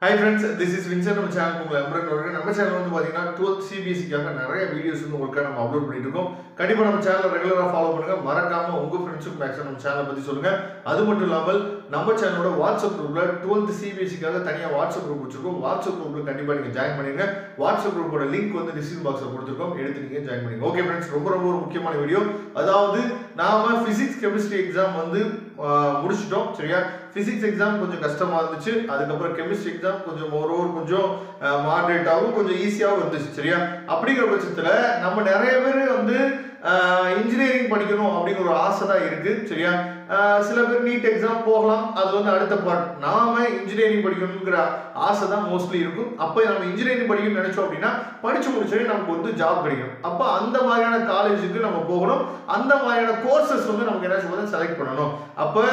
Hi friends, this is Vincent நம்ம channel நம்ம channel வந்து பாத்தீங்கன்னா 12th CBSE-க்காக நிறைய வீடியோஸ் வந்து உங்களுக்கு நம்ம அப்லோட் பண்ணிட்டு இருக்கோம். கண்டிப்பா நம்ம சேனலை ரெகுலரா ஃபாலோ பண்ணுங்க. மறக்காம உங்க ஃப்ரெண்ட்ஸ்க்கு மேக்ஸிமம் நம்ம சேனலை பத்தி சொல்லுங்க. அது மட்டும் இல்லாமல் நம்ம சேனலோட வாட்ஸ்அப் குரூப்ல 12th CBSE-க்காக தனியா வாட்ஸ்அப் குரூப் வச்சிருக்கோம். வாட்ஸ்அப் குரூப்ல கண்டிப்பா நீங்க ஜாயின் பண்ணுங்க. வாட்ஸ்அப் குரூப்போட லிங்க் வந்து டிஸ்கிரிப்ஷன் பாக்ஸ்ல கொடுத்திருக்கோம். எடுத்து நீங்க ஜாயின் பண்ணுங்க. ஓகே फ्रेंड्स, ரொம்ப ஒரு முக்கியமான வீடியோ. அதாவது நாம பிசிக்ஸ் கெமிஸ்ட்ரி எக்ஸாம் வந்து முடிச்சிட்டோம். சரியா? பிசிக்ஸ் எக்ஸாம் கொஞ்சம் கஷ்டமா இருந்துச்சு. அதுக்கு அப்புறம் கெமிஸ்ட்ரி எக்ஸாம் கொஞ்சம் கொஞ்சம் மாடரேட்டாவும் கொஞ்சம் ஈஸியாவும் இருந்துச்சு. சரியா? அப்படிங்கிற பட்சத்துல நம்ம நிறைய பேர் வந்து இன்ஜினியரிங் படிக்கணும் அப்படிங்கிற ஒரு ஆசை தான் இருக்கு. சரியா? சில பேர் நீட் எக்ஸாம் போகலாம், அது வந்து அடுத்த பார்ட். நாம இன்ஜினியரிங் படிக்கணுங்கிற ஆசை தான் மோஸ்ட்லி இருக்கும். அப்போ நம்ம இன்ஜினியரிங் படிக்கணும்னு நினைச்சோம் அப்படின்னா படிச்சு முடிச்சோடனே நமக்கு வந்து ஜாப் கிடைக்கும். அப்போ அந்த மாதிரியான காலேஜுக்கு நம்ம போகணும். அந்த மாதிரியான கோர்சஸ் வந்து நமக்கு என்ன சொல்றது செலக்ட் பண்ணணும். அப்போ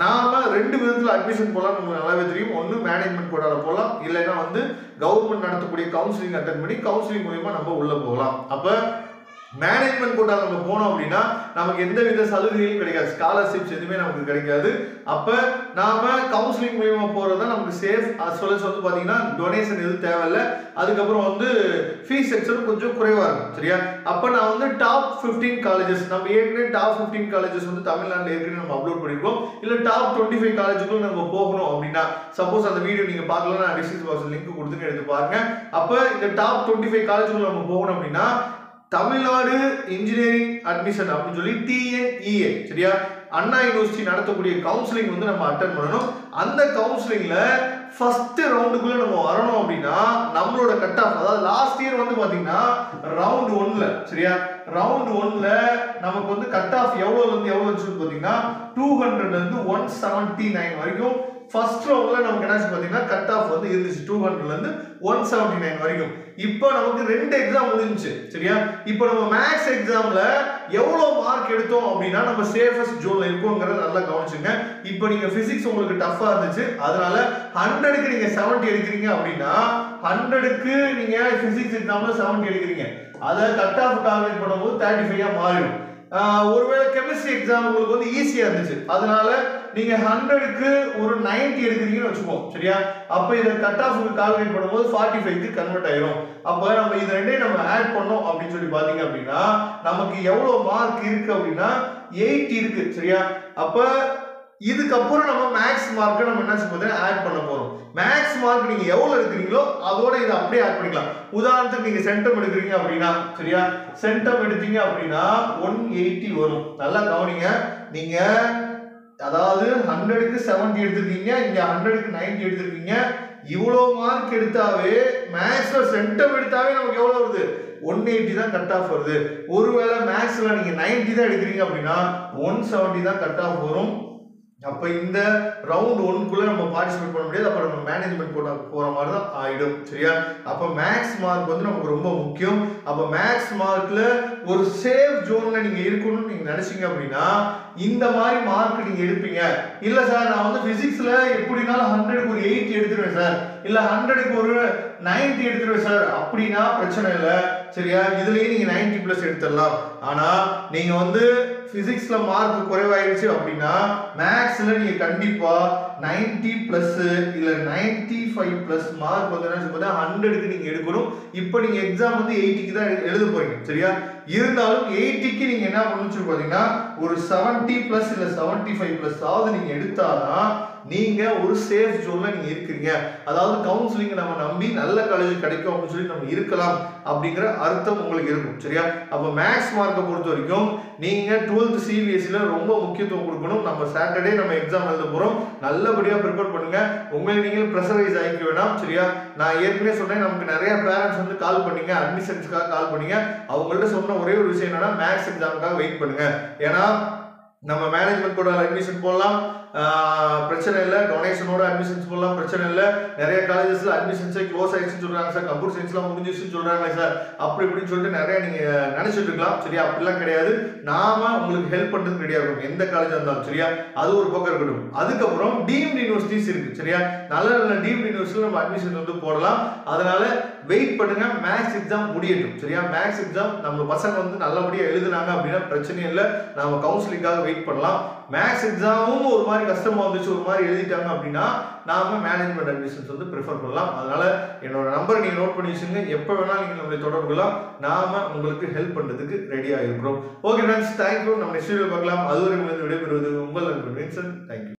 நாம ரெண்டு விதத்துல அட்மிஷன் போகலாம். உங்களுக்கு நல்லாவே தெரியும். ஒன்று மேனேஜ்மெண்ட் கோட்டால போகலாம், இல்லைன்னா வந்து கவர்மெண்ட் நடத்தக்கூடிய கவுன்சிலிங் அட்டன் பண்ணி கவுன்சிலிங் மூலியமா நம்ம உள்ள போகலாம். அப்போ மேனேஜ்மெண்ட் கோட்டா நம்ம போனோம் அப்படின்னா நமக்கு எந்த வித சலுகையும் கிடைக்காது, ஸ்காலர்ஷிப்ஸ் எதுவுமே நமக்கு கிடைக்காது. அப்ப நாம கவுன்சிலிங் மூலியமா போறது நமக்கு சேஃப். as well as வந்து பாத்தீங்கன்னா டொனேஷன் எதுவும் தேவையில்லை. அதுக்கப்புறம் வந்து ஃபீஸ் ஸ்ட்ரக்சரும் கொஞ்சம் குறைவா இருக்கும். சரியா? அப்ப நான் வந்து டாப் 15 காலேஜஸ், நம்ம ஏற்கனவே டாப் 15 காலேஜஸ் வந்து தமிழ்நாட்டில் ஏற்கனவே நம்ம அப்லோட் பண்ணிருக்கோம். இல்ல டாப் 25 காலேஜுக்குள்ள நம்ம போகணும் அப்படின்னா, சப்போஸ் அந்த வீடியோ நீங்க பார்க்கலன்னா டிஸ்கிரிப்ஷன் பாக்ஸ்ல லிங்க் கொடுத்துட்டு எடுத்து பாருங்க. அப்ப இந்த டாப் 25 காலேஜுக்குள்ள நம்ம போகணும் அப்படின்னா தமிழ்நாடு இன்ஜினியரிங் அட்மிஷன் அப்படின்னு சொல்லி TNEA, சரியா, அண்ணா யூனிவர்சிட்டி நடத்தக்கூடிய கவுன்சிலிங் வந்து நம்ம அட்டெண்ட் பண்ணணும். அந்த கவுன்சிலிங்ல ஃபர்ஸ்ட் ரவுண்டுக்குள்ள நம்ம வரணும் அப்படின்னா நம்மளோட கட் ஆஃப், அதாவது லாஸ்ட் இயர் வந்து பாத்தீங்கன்னா ரவுண்ட் 1ல, சரியா, ரவுண்ட் 1ல நமக்கு வந்து கட் ஆஃப் எவ்வளவுல இருந்து எவ்வளவு வந்துச்சு பாத்தீங்கன்னா 200ல இருந்து 179 வரைக்கும் ஃபர்ஸ்ட் ரவுண்ட்ல நமக்கு என்ன பாத்தீங்கன்னா கட் ஆஃப் வந்து இருந்துச்சு 200ல இருந்து 179 வரைக்கும். இப்போ நமக்கு ரெண்டு எக்ஸாம் முடிஞ்சுச்சு. சரியா? இப்போ நம்ம மேத்ஸ் எக்ஸாம்ல எவ்வளவு மார்க் எடுத்தோம் அப்படின்னா நம்ம சேஃபஸ்ட் ஜோன்ல இருக்கோங்கிறத நல்லா கவனிச்சுங்க. இப்போ நீங்க பிசிக்ஸ் உங்களுக்கு டஃபா இருந்துச்சு, அதனால 100க்கு நீங்க 70 எடுக்கிறீங்க அப்படின்னா 100க்கு நீங்க பிசிக்ஸ் எக்ஸாம்ல 70 எடுக்கிறீங்க, அதை கட் ஆஃப் கால்குலேட் பண்ணும்போது 35ஆ மாறிடும். ஒருவேளை கெமிஸ்ட்ரி எக்ஸாம் உங்களுக்கு வந்து ஈஸியா இருந்துச்சு, அதனால நீங்க 100க்கு ஒரு 90 எடுக்கிறீங்கன்னு வச்சுப்போம். சரியா? அப்ப இத கட் ஆஃப் கால்குலேட் பண்ணும்போது 45க்கு கன்வெர்ட் ஆயிரும். அப்ப நம்ம இது ரெண்டையும் நம்ம ஆட் பண்ணோம் அப்படின்னு சொல்லி பாத்தீங்க அப்படின்னா நமக்கு எவ்வளவு மார்க் இருக்கு அப்படின்னா 80 இருக்கு. சரியா? அப்ப இதுக்கப்புறம் நம்ம மேக்ஸ் மார்க்கை நம்ம என்ன செய்ய ஆட் பண்ண போறோம். மேக்ஸ் மார்க் நீங்க எவ்வளவு எடுக்கிறீங்களோ அதோட இதை அப்படியே ஆட் பண்ணிக்கலாம். உதாரணத்துக்கு நீங்க சென்டம் எடுக்கிறீங்க அப்படின்னா, சரியா, சென்டம் எடுத்தீங்க அப்படின்னா 180 வரும். நல்லா கவனிங்க. நீங்க அதாவது 100க்கு 70 எடுத்துருக்கீங்க, இங்க 100க்கு 90 எடுத்துருக்கீங்க. இவ்வளவு மார்க் எடுத்தாவே மேக்ஸ்ல சென்டம் எடுத்தாவே நமக்கு எவ்வளவு வருது? 180 தான் கட் ஆஃப் வருது. ஒருவேளை மேக்ஸ்ல நீங்க 90 தான் எடுக்கிறீங்க அப்படின்னா 170 தான் கட் ஆஃப் வரும். அப்ப இந்த ரவுண்ட் 1க்குள்ள நம்ம பார்ட்டிசிபேட் பண்ண முடியாது. அப்ப நம்ம மேனேஜ்மெண்ட் கோட்டா போற மாதிரி தான் ஆயிடும். சரியா? அப்ப மேக்ஸ் மார்க் வந்து நமக்கு ரொம்ப முக்கியம். அப்ப மேக்ஸ் மார்க்ல ஒரு சேஃப் ஜோன்ல நீங்க இருக்கணும்னு நீங்க நினைச்சீங்க அப்படின்னா இந்த மாதிரி மார்க் நீங்க எடுப்பீங்க. இல்ல சார், நான் வந்து பிசிக்ஸ்ல எப்படினாலும் 100க்கு ஒரு 80 எடுத்துருவேன் சார், இல்ல 100க்கு ஒரு 90 எடுத்துருவேன் சார் அப்படின்னா பிரச்சனை இல்லை. சரியா? இதுலயே நீங்க 90+ எடுத்துடலாம். ஆனா நீங்க வந்து பிசிக்ஸ்ல மார்க் குறைவாயிருச்சு அப்படின்னா மேக்ஸ்ல நீங்க கண்டிப்பா 90+ இல்ல 95+ மார்க் வந்து என்ன சொல்றது 100க்கு நீங்க எடுக்கணும். இப்போ நீங்க எக்ஸாம் வந்து 80க்கு தான் எழுத போறீங்க. சரியா? இருந்தாலும் 80க்கு நீங்க என்ன பண்ணணும்னு பாத்தீங்கன்னா ஒரு 70+ இல்ல 75+ ஆவது நீங்க எடுத்தாதான் நீங்க ஒரு சேஃப் ஜோன்ல நீங்க இருக்கீங்க. அதாவது கவுன்சிலிங் நம்ம நம்பி நல்ல காலேஜ் கிடைக்கும் அப்படின்னு சொல்லி நம்ம இருக்கலாம் அப்படிங்கிற அர்த்தம் உங்களுக்கு இருக்கும். சரியா? அப்ப மேக்ஸ் மார்க்கை பொறுத்த வரைக்கும் நீங்க 12th CBSE-ல ரொம்ப முக்கியத்துவம் கொடுக்கணும். நம்ம சாட்டர்டே நம்ம எக்ஸாம் எழுத போறோம். நல்லபடியா ப்ரிப்பேர் பண்ணுங்க. உங்களை நீங்க ப்ரெஷரைஸ் ஆகிக்க வேண்டாம். சரியா? நான் ஏற்கனவே சொன்னேன், நமக்கு நிறைய பேரண்ட்ஸ் வந்து கால் பண்ணீங்க, அட்மிஷன்ஸ்க்காக கால் பண்ணீங்க. அவங்கள்ட்ட சொன்ன ஒரே ஒரு விஷயம் என்னன்னா மேக்ஸ் எக்ஸாமுக்காக வெயிட் பண்ணுங்க. ஏன்னா நம்ம மேனேஜ்மெண்ட் கூட அட்மிஷன் போடலாம், பிரச்சனை இல்லை. டொனேஷனோட அட்மிஷன்ஸ் போடலாம், பிரச்சனை இல்லை. நிறைய காலேஜஸ்ல அட்மிஷன்ஸே க்ளோஸ் ஆயிடுச்சுன்னு சொல்றாங்க சார், கம்ப்யூட்டர் சயின்ஸ்லாம் முடிஞ்சிருச்சுன்னு சொல்றாங்க சார், அப்படி இப்படின்னு சொல்லிட்டு நிறைய நீங்க நினைச்சிட்டு இருக்கலாம். சரியா? அப்படிலாம் கிடையாது. நாம உங்களுக்கு ஹெல்ப் பண்றதுக்கு ரெடியா இருக்கும், எந்த காலேஜா இருந்தாலும். சரியா? அது ஒரு பக்கம் இருக்கட்டும். அதுக்கப்புறம் டீம்டு யூனிவர்சிட்டிஸ் இருக்கு. சரியா? நல்ல நல்ல டீம்டு யூனிவர்சிட்டில நம்ம அட்மிஷன் வந்து போடலாம். அதனால வெயிட் பண்ணுங்க, மேக்ஸ் எக்ஸாம் முடியட்டும். சரியா? மேக்ஸ் எக்ஸாம் நம்ம பசங்க வந்து நல்லபடியா எழுதுனாங்க அப்படின்னா பிரச்சனையே இல்லை, நாம கவுன்சிலிங்காக வெயிட் பண்ணலாம். மேக்ஸ் எக்ஸாமும் ஒரு மாதிரி கஷ்டமா வந்துச்சு, ஒரு மாதிரி எழுதிட்டாங்க அப்படின்னா நாம மேனேஜ்மெண்ட் அட்மிஷன்ஸ் வந்து ப்ரிஃபர் பண்ணலாம். அதனால என்னோட நம்பர் நீங்க நோட் பண்ணி வச்சுங்க, எப்போ வேணாலும் நீங்க நம்மளை தொடர்பு கொள்ளலாம். நாம உங்களுக்கு ஹெல்ப் பண்றதுக்கு ரெடியா இருக்கிறோம். Okay friends, thank you. நம்ம நெக்ஸ்ட் வீடியோ பார்க்கலாம். அதுவரை உங்களுக்கு விடைபெறுவது உங்கள் நண்பன் வின்சென்ட். தேங்க்யூ.